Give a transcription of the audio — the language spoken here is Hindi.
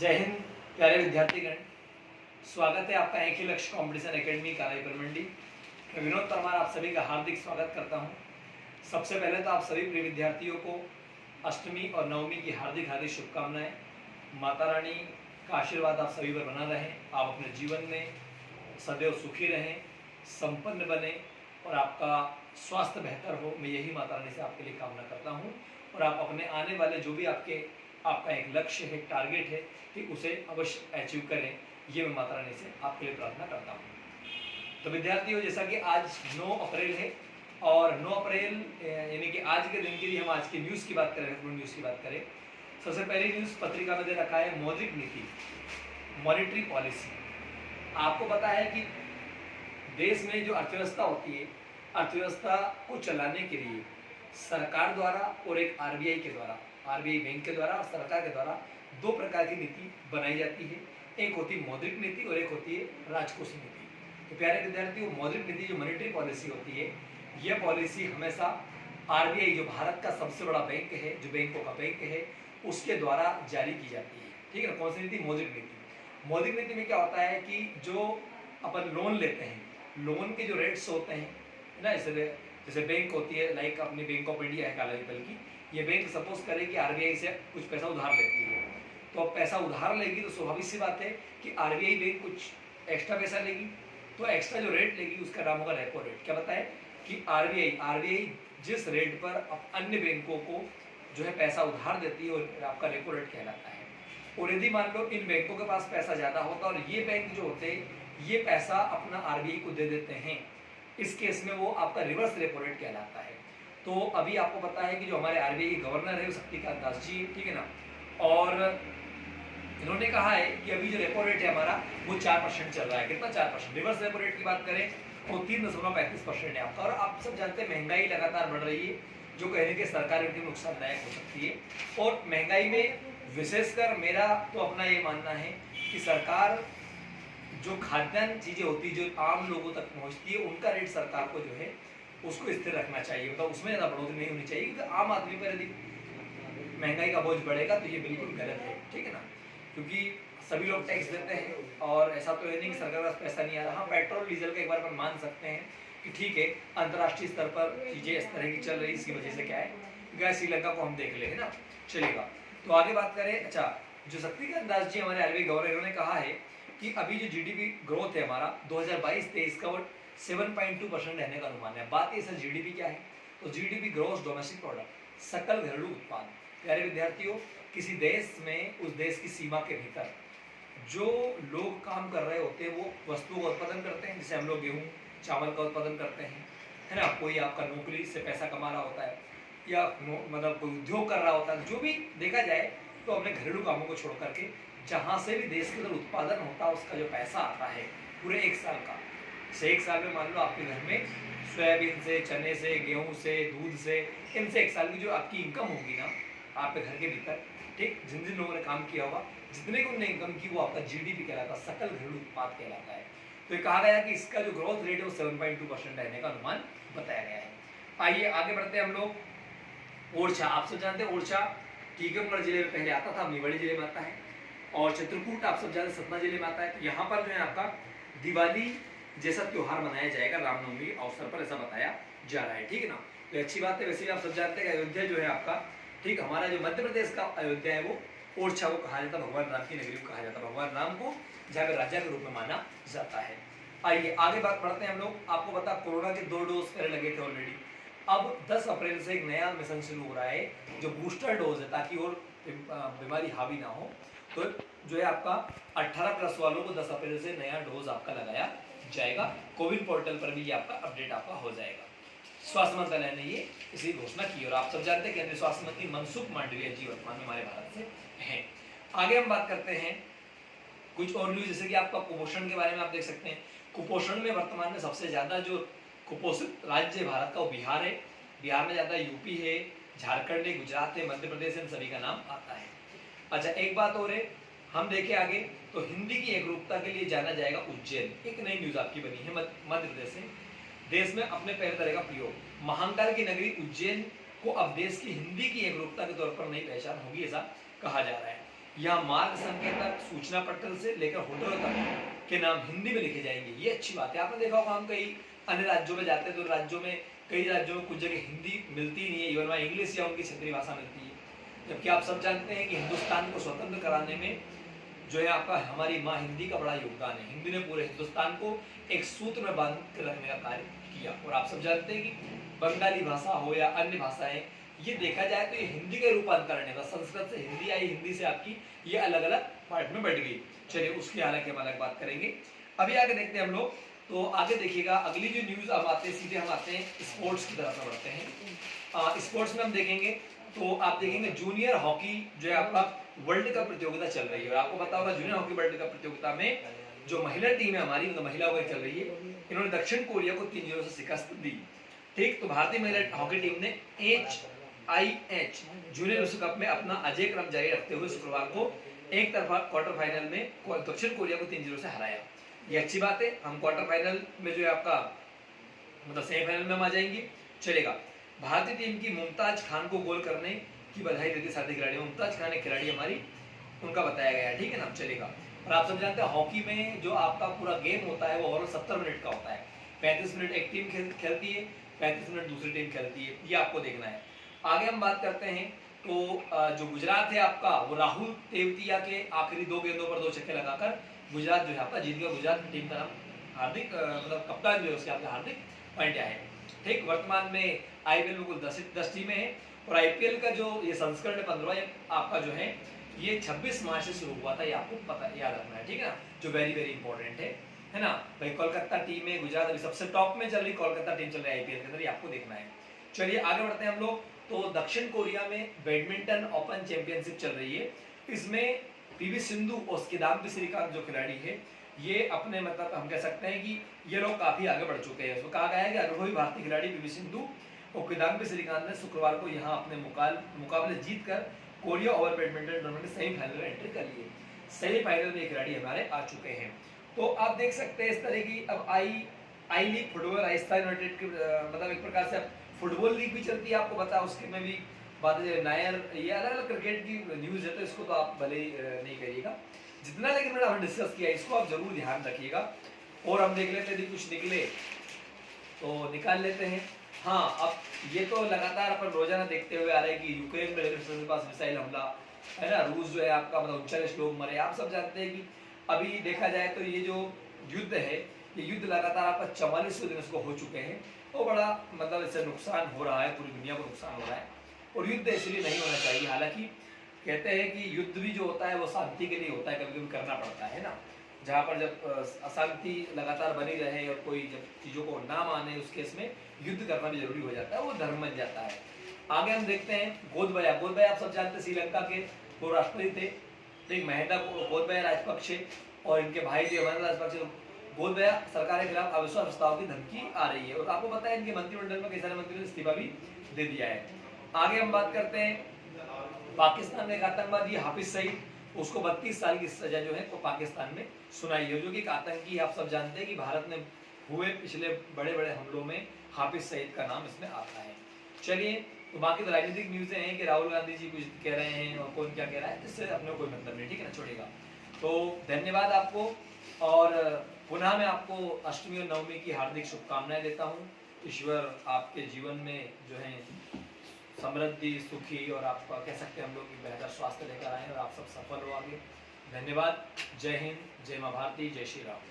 जय हिंद प्यारे विद्यार्थीगण, स्वागत है आपका एक ही लक्ष्य कंपटीशन एकेडमी कालाई परमंडी। मैं विनोद परमार आप सभी का हार्दिक स्वागत करता हूं। सबसे पहले तो आप सभी प्रिय विद्यार्थियों को अष्टमी और नवमी की हार्दिक हार्दिक शुभकामनाएं। माता रानी का आशीर्वाद आप सभी पर बना रहे, आप अपने जीवन में सदैव सुखी रहें, संपन्न बने और आपका स्वास्थ्य बेहतर हो। मैं यही माता रानी से आपके लिए कामना करता हूँ और आप अपने आने वाले जो भी आपका एक लक्ष्य है, टारगेट है कि उसे अवश्य अचीव करें, ये मैं माता रानी से आपके लिए प्रार्थना करता हूँ। तो विद्यार्थियों, जैसा कि आज 9 अप्रैल है और 9 अप्रैल यानी कि आज के दिन के लिए हम आज की न्यूज़ की बात करें, न्यूज़ की बात करें। सबसे पहली न्यूज़ पत्रिका में दे रखा है मौद्रिक नीति, मॉनेटरी पॉलिसी। आपको पता है कि देश में जो अर्थव्यवस्था होती है, अर्थव्यवस्था को चलाने के लिए सरकार द्वारा और एक आरबीआई के द्वारा, आरबीआई बैंक के द्वारा और सरकार के द्वारा दो प्रकार की नीति बनाई जाती है। एक होती है मौद्रिक नीति और एक होती है राजकोषीय नीति। तो प्यारे विद्यार्थियों, मौद्रिक नीति जो मॉनेटरी पॉलिसी होती है, यह पॉलिसी हमेशा आरबीआई जो भारत का सबसे बड़ा बैंक है, जो बैंकों का बैंक है, उसके द्वारा जारी की जाती है। ठीक है ना। कौन सी नीति? मौद्रिक नीति। मौद्रिक नीति में क्या होता है कि जो अपन लोन लेते हैं, लोन के जो रेट्स होते हैं ना, जैसे बैंक होती है, लाइक अपनी बैंक ऑफ इंडिया है काला पीपल की, ये बैंक सपोज करे कि आरबीआई से कुछ पैसा उधार लेती है, तो अब पैसा उधार लेगी तो स्वाभाविक सी बात है कि आरबीआई बैंक कुछ एक्स्ट्रा पैसा लेगी, तो एक्स्ट्रा जो रेट लेगी उसका नाम होगा रेपो रेट। क्या बताए कि आरबीआई जिस रेट पर अन्य बैंकों को जो है पैसा उधार देती है और आपका रेपो रेट कहलाता है। और यदि मान लो इन बैंकों के पास पैसा ज़्यादा होता और ये बैंक जो होते हैं ये पैसा अपना आरबीआई को दे देते हैं, इस केस में वो आपका रिवर्स रेपो रेट कहलाता है। तो अभी आपको पता है कि जो हमारे आरबीआई के गवर्नर है वो शक्तिकांत दास जी, ठीक है ना, और इन्होंने कहा है कि अभी जो रेपो रेट है हमारा वो 4% चल रहा है। कितना? 4%। रिवर्स रेपो रेट की बात करें तो 3.35% है आपका। और आप सब जानते हैं महंगाई लगातार बढ़ रही है, जो कहने के सरकार के नुकसानदायक हो सकती है। और महंगाई में विशेषकर मेरा तो अपना ये मानना है कि सरकार जो खाद्यान्न चीज़ें होती है जो आम लोगों तक पहुंचती है, उनका रेट सरकार को जो है उसको स्थिर रखना चाहिए, मतलब उसमें ज़्यादा बढ़ोतरी नहीं होनी चाहिए, क्योंकि आम आदमी पर यदि महंगाई का बोझ बढ़ेगा तो ये बिल्कुल गलत है। ठीक है ना, क्योंकि सभी लोग टैक्स देते हैं और ऐसा तो है नहीं कि सरकार का पैसा नहीं आ रहा। हाँ, पेट्रोल डीजल का एक बार अपन मान सकते हैं कि ठीक है, अंतर्राष्ट्रीय स्तर पर चीज़ें इस तरह की चल रही, इसकी वजह से क्या है, गैस श्रीलंका को हम देख ले, है ना, चलेगा। तो आगे बात करें। अच्छा, जो शक्तिकांत दास जी हमारे आरबीआई गवर्नर, इन्होंने कहा है कि अभी जो जीडीपी ग्रोथ है हमारा 2022-23 का वो 7.2% रहने का अनुमान है। बात ये सर जीडीपी क्या है, तो जीडीपी ग्रोस डोमेस्टिक प्रोडक्ट, सकल घरेलू उत्पाद। प्यारे विद्यार्थियों, किसी देश में उस देश की सीमा के भीतर जो लोग काम कर रहे होते हैं वो वस्तुओं का उत्पादन करते हैं, जैसे हम लोग गेहूँ चावल का उत्पादन करते हैं, है ना, कोई आपका नौकरी से पैसा कमा रहा होता है या मतलब कोई उद्योग कर रहा होता है। जो भी देखा जाए तो अपने घरेलू कामों को छोड़ करके जहाँ से भी देश के अंदर उत्पादन होता है उसका जो पैसा आता है पूरे एक साल का, से एक साल में मान लो आपके घर में सोयाबीन से, चने से, गेहूं से, दूध से, इनसे एक साल की जो आपकी इनकम होगी ना आपके घर के भीतर, ठीक, जिन जिन लोगों ने काम किया होगा, जितने को उन्होंने इनकम की, वो आपका जीडीपी कहलाता है, सकल घरेलू उत्पाद कहलाता है। तो ये कहा गया कि इसका जो ग्रोथ रेट है वो 7.2% रहने का अनुमान बताया गया है। आइए आगे बढ़ते हैं हम लोग। ओरछा, आप सब जानते हैं ओरछा टीकमगढ़ जिले में पहले आता था, निवाड़ी जिले में आता है, और चित्रकूट आप सब जानते सतना जिले में आता है। तो यहाँ पर जो है आपका दिवाली जैसा त्योहार मनाया जाएगा रामनवमी के अवसर पर, ऐसा बताया जा रहा है। ठीक है ना, तो अच्छी बात है। वैसे भी आप सब जानते हैं अयोध्या जो है आपका, ठीक, हमारा जो मध्य प्रदेश का अयोध्या है वो ओरछा को कहा जाता है, भगवान राम की नगरी को कहा जाता है, भगवान राम को जहाँ पे राजा के रूप में माना जाता है। आइए आगे बात बढ़ते हैं हम लोग। आपको पता कोरोना के 2 डोज पहले लगे थे ऑलरेडी, अब 10 अप्रैल से एक नया मिशन शुरू हो रहा है जो बूस्टर डोज है, ताकि और बीमारी हावी ना हो। तो जो है आपका 18+ वालों को 10 अप्रैल से नया डोज आपका लगाया जाएगा। कोविन पोर्टल पर भी ये आपका अपडेट आपका हो जाएगा। स्वास्थ्य मंत्रालय ने ये इसी घोषणा की और आप सब जानते हैं केंद्रीय स्वास्थ्य मंत्री मनसुख मांडविया जी वर्तमान में हमारे भारत से हैं। आगे हम बात करते हैं कुछ और न्यूज, जैसे कि आपका कुपोषण के बारे में आप देख सकते हैं। कुपोषण में वर्तमान में सबसे ज्यादा जो कुपोषित राज्य भारत का वो बिहार है। बिहार में ज्यादा यूपी है, झारखंड है, गुजरात है, मध्य प्रदेश है, इन सभी का नाम आता है। अच्छा, एक बात और है, हम देखें आगे तो हिंदी की एकरूपता के लिए जाना जाएगा उज्जैन। एक नई न्यूज आपकी बनी है मध्य प्रदेश से। देश में अपने पैर तरह का प्रयोग, महाकाल की नगरी उज्जैन को अब देश की हिंदी की एकरूपता के तौर पर नई पहचान होगी, ऐसा कहा जा रहा है। यहाँ मार्ग संकेतक सूचना पटल से लेकर होटलों तक के नाम हिंदी में लिखे जाएंगे। ये अच्छी बात है। आपने देखा होगा हम कई अन्य राज्यों में जाते हैं तो राज्यों में कई राज्यों में कुछ जगह हिंदी मिलती नहीं है, इवन वहाँ इंग्लिश या उनकी क्षेत्रीय भाषा मिलती है। जबकि आप सब जानते हैं कि हिंदुस्तान को स्वतंत्र कराने में जो है आपका हमारी माँ हिंदी का बड़ा योगदान है। हिंदी ने पूरे हिंदुस्तान को एक सूत्र में बांध कर रखने का कार्य किया। और आप सब जानते हैं कि बंगाली भाषा हो या अन्य भाषाएं, ये देखा जाए तो ये हिंदी के रूपांतरण है। बस संस्कृत से हिंदी आई, हिंदी से आपकी ये अलग अलग पार्ट में बढ़ गई। चलिए उसकी हालांकि हम अलग बात करेंगे। अभी आगे देखते हैं हम लोग। तो आगे देखिएगा अगली जो न्यूज अब आते हैं सीधे हम आते हैं स्पोर्ट्स की तरफ बढ़ते हैं। स्पोर्ट्स में हम देखेंगे तो आप देखेंगे जूनियर हॉकी जो है आपका वर्ल्ड कप प्रतियोगिता चल रही है। और आपको पता होगा जूनियर हॉकी वर्ल्ड कप प्रतियोगिता में जो महिला टीम है हमारी, मतलब महिलाओं की चल रही है, इन्होंने दक्षिण कोरिया को 3-0 से शिकस्त दी। ठीक, तो भारतीय महिला हॉकी टीम ने HIH जूनियर विश्व कप में अपना अजय क्रम जारी रखते हुए शुक्रवार को एक तरफा क्वार्टर फाइनल में दक्षिण कोरिया को 3-0 से हराया। ये अच्छी बात है। हम क्वार्टर फाइनल में जो है आपका मतलब सेमीफाइनल में हम आ जाएंगे, चलेगा। भारतीय टीम की मुमताज खान को गोल करने की बधाई देते साथी खिलाड़ी। मुमताज खान एक खिलाड़ी हमारी, उनका बताया गया है, ठीक है ना, चलेगा। और आप सब जानते हैं हॉकी में जो आपका पूरा गेम होता है वो ओवरऑल 70 मिनट का होता है। 35 मिनट एक टीम खेलती है, 35 मिनट दूसरी टीम खेलती है, ये आपको देखना है। आगे हम बात करते हैं तो जो गुजरात है आपका, वो राहुल तेवतिया के आखिरी 2 गेंदों पर 2 छक्के लगाकर गुजरात जो है आपका जीत गया। गुजरात की टीम का नाम हार्दिक मतलब कप्तान जो है उसके आपका हार्दिक पांड्या है। ठीक, वर्तमान में IPL में कुल 10 टीमें हैं और IPL का जो ये संस्करण 15 आपका जो है ये 26 मार्च से शुरू हुआ था। ये आपको पता याद रखना है, ठीक है ना, जो वेरी वेरी इंपॉर्टेंट है ना भाई। कोलकाता टीम है, गुजरात अभी सबसे टॉप में चल रही कोलकाता टीम चल रही है IPL के अंदर, ये आपको देखना है। चलिए आगे बढ़ते हैं हम लोग। तो दक्षिण कोरिया में बैडमिंटन ओपन चैंपियनशिप चल रही है। इसमें PV सिंधु और किदाम्बी श्रीकांत जो खिलाड़ी है ये अपने मतलब हम कह सकते हैं कि ये लोग काफी आगे बढ़ चुके हैं। उसमें कहा गया है कि अनुभवी भारतीय खिलाड़ी PV सिंधु और किदाम्बी श्रीकांत ने शुक्रवार को यहाँ अपने मुकाबले जीतकर कोरिया ओवर बैडमिंटन टूर्नामेंट के सेमीफाइनल में एंट्री कर ली है। सेमीफाइनल में खिलाड़ी हमारे आ चुके हैं। तो आप देख सकते हैं इस तरह की अब आई लीग फुटबॉल राजस्थान यूनाइटेड की मतलब एक प्रकार से फुटबॉल लीग भी चलती है, आपको पता है। उसके में भी बात नायर, ये अलग अलग क्रिकेट की न्यूज है तो इसको तो आप भले ही नहीं करिएगा जितना, लेकिन मैंने हमने डिस्कस किया इसको आप जरूर ध्यान रखिएगा। और हम देख लेते हैं यदि कुछ निकले तो निकाल लेते हैं। हाँ, अब ये तो लगातार अपन रोजाना देखते हुए आ रहे हैं कि यूक्रेन में के पास मिसाइल हमला है ना, रूस जो है आपका मतलब 39 लोग मरे। आप सब जानते हैं कि अभी देखा जाए तो ये जो युद्ध है, ये युद्ध लगातार आपका 44वें दिन इसको हो चुके हैं। तो बड़ा मतलब इससे नुकसान हो रहा है, पूरी दुनिया को नुकसान हो रहा है और युद्ध इसलिए नहीं होना चाहिए। हालांकि कहते हैं कि युद्ध भी जो होता है वो शांति के लिए होता है, कभी कभी करना पड़ता है ना। जहाँ पर जब अशांति लगातार बनी रहे और कोई जब चीज़ों को ना माने उस केस में युद्ध करना भी जरूरी हो जाता है, वो धर्म बन जाता है। आगे हम देखते हैं गोदबया। गोदबया आप सब जानते हैं श्रीलंका के पूर्व राष्ट्रपति थे, तो महिंदा गोदबया राजपक्षे और इनके भाई जो महिंदा राजपक्षे। गोदबया सरकार के खिलाफ अविश्वास प्रस्ताव की धमकी आ रही है और आपको पता है इनके मंत्रिमंडल में कई सारे मंत्रियों ने इस्तीफा भी दे दिया है। आगे हम बात करते हैं पाकिस्तान में एक आतंकवादी हाफिज सईद, उसको 32 साल की सजा जो है वो पाकिस्तान में सुनाई है, जो कि एक आतंकी। आप सब जानते हैं कि भारत में हुए पिछले बड़े बड़े हमलों में हाफिज सईद का नाम इसमें आता है। चलिए, तो बाकी तो राजनीतिक न्यूज़ें हैं कि राहुल गांधी जी कुछ कह रहे हैं और कौन क्या कह रहा है, इससे अपने कोई मतलब नहीं, ठीक है ना, छोड़ेगा। तो धन्यवाद आपको और पुनः मैं आपको अष्टमी और नवमी की हार्दिक शुभकामनाएं देता हूँ। ईश्वर आपके जीवन में जो है समृद्धि, सुखी और आपका कह सकते हैं हम लोग की बेहतर स्वास्थ्य लेकर आए और आप सब सफल हो आगे। धन्यवाद। जय हिंद, जय मां भारती, जय श्री राम।